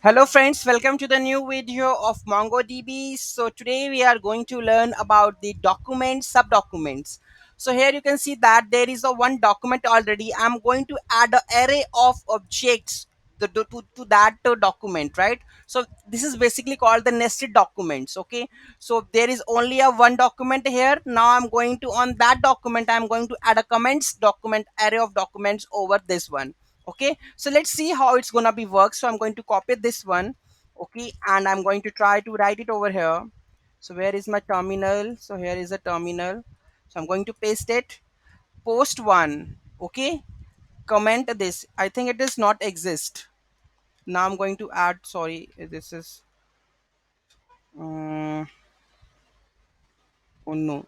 Hello friends, welcome to the new video of MongoDB. So today we are going to learn about the documents, subdocuments. So here you can see that there is a one document already. I'm going to add an array of objects to that document, right? So this is basically called the nested documents. Okay, so there is only a one document here. Now I'm going to on that document I'm going to add a comments document array of documents over this one. Okay, so let's see how it's gonna be work. So I'm going to copy this one. Okay, and I'm going to try to write it over here. So where is my terminal? So here is a terminal. So I'm going to paste it. Post one. Okay, comment this. I think it does not exist. Now I'm going to add, sorry, this is oh no,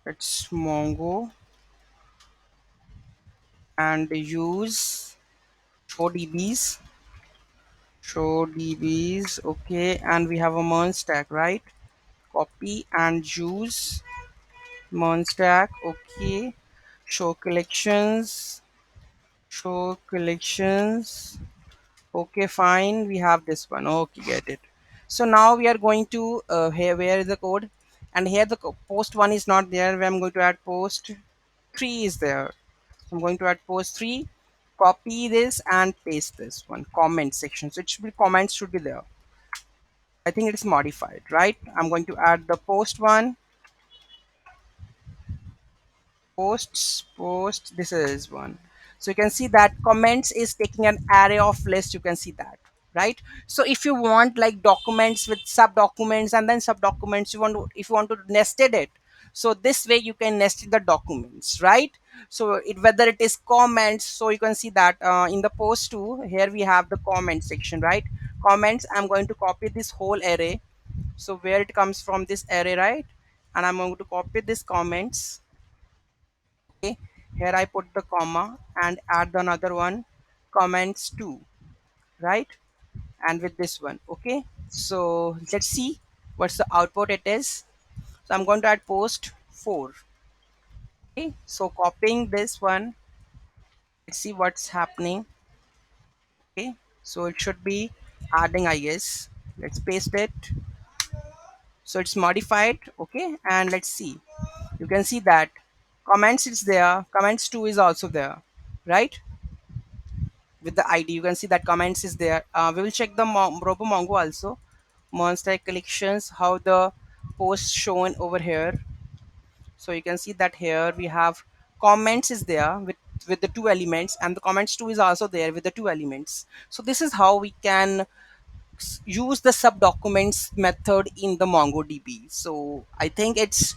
it's Mongo and use show dbs. Okay, and we have a merge stack, right? Copy and use merge stack. Okay, show collections, show collections. Okay, fine, we have this one. Okay, get it. So now we are going to here where is the code, and here the post one is not there, where I'm going to add post three is there. So I'm going to add post three, copy this and paste this one comment section. So it should be comments should be there. I think it's modified, right? I'm going to add the post one, post, this is one. So you can see that comments is taking an array of list. You can see that, right? So if you want like documents with sub documents and then sub documents, you want to, if you want to nested it, so this way you can nest the documents, right? So it, whether it is comments, so you can see that in the post 2 here we have the comment section, right? Comments, I'm going to copy this whole array. So where it comes from, this array, right? And I'm going to copy this comments. Okay, here I put the comma and add another one, comments 2, right? And with this one. Okay, so let's see what's the output it is. So I'm going to add post 4. Okay, so copying this one, let's see what's happening. Okay, so it should be adding, I guess. Let's paste it. So it's modified. Okay, and let's see, you can see that comments is there, comments 2 is also there, right? With the ID, you can see that comments is there. We will check the RoboMongo also. Monster collections, how the post shown over here. So you can see that here we have comments is there with the two elements, and the comments 2 is also there with the two elements. So this is how we can use the subdocuments method in the MongoDB. So I think it's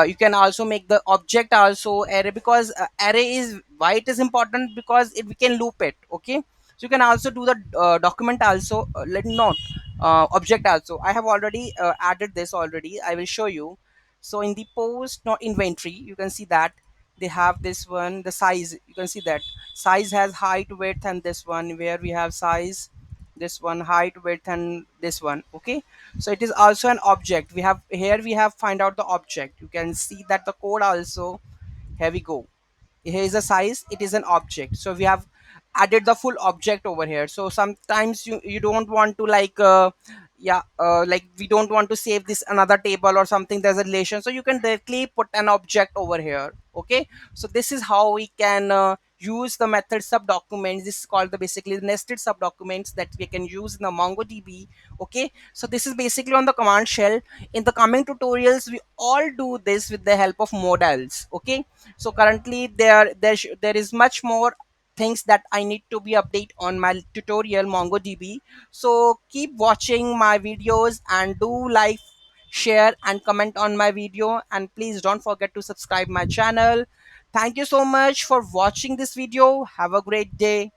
you can also make the object also array, because array is why it is important, because we can loop it. Okay, so you can also do the document also, let not object also. I have already added this already, I will show you. So in the post not inventory, you can see that they have this one, the size, you can see that size has height, width, and this one where we have size, this one height, width, and this one. Okay, so it is also an object. We have here, we have find out the object. You can see that the code also, here we go, here is a size, it is an object. So we have added the full object over here. So sometimes you don't want to like yeah, like we don't want to save this another table or something, there's a relation, so you can directly put an object over here. Okay, so this is how we can use the method subdocuments. This is called the basically nested subdocuments that we can use in the MongoDB. Okay, so this is basically on the command shell. In the coming tutorials we all do this with the help of models. Okay, so currently there is much more things that I need to be update on my tutorial MongoDB. So keep watching my videos and do like, share and comment on my video, and please don't forget to subscribe my channel. Thank you so much for watching this video. Have a great day.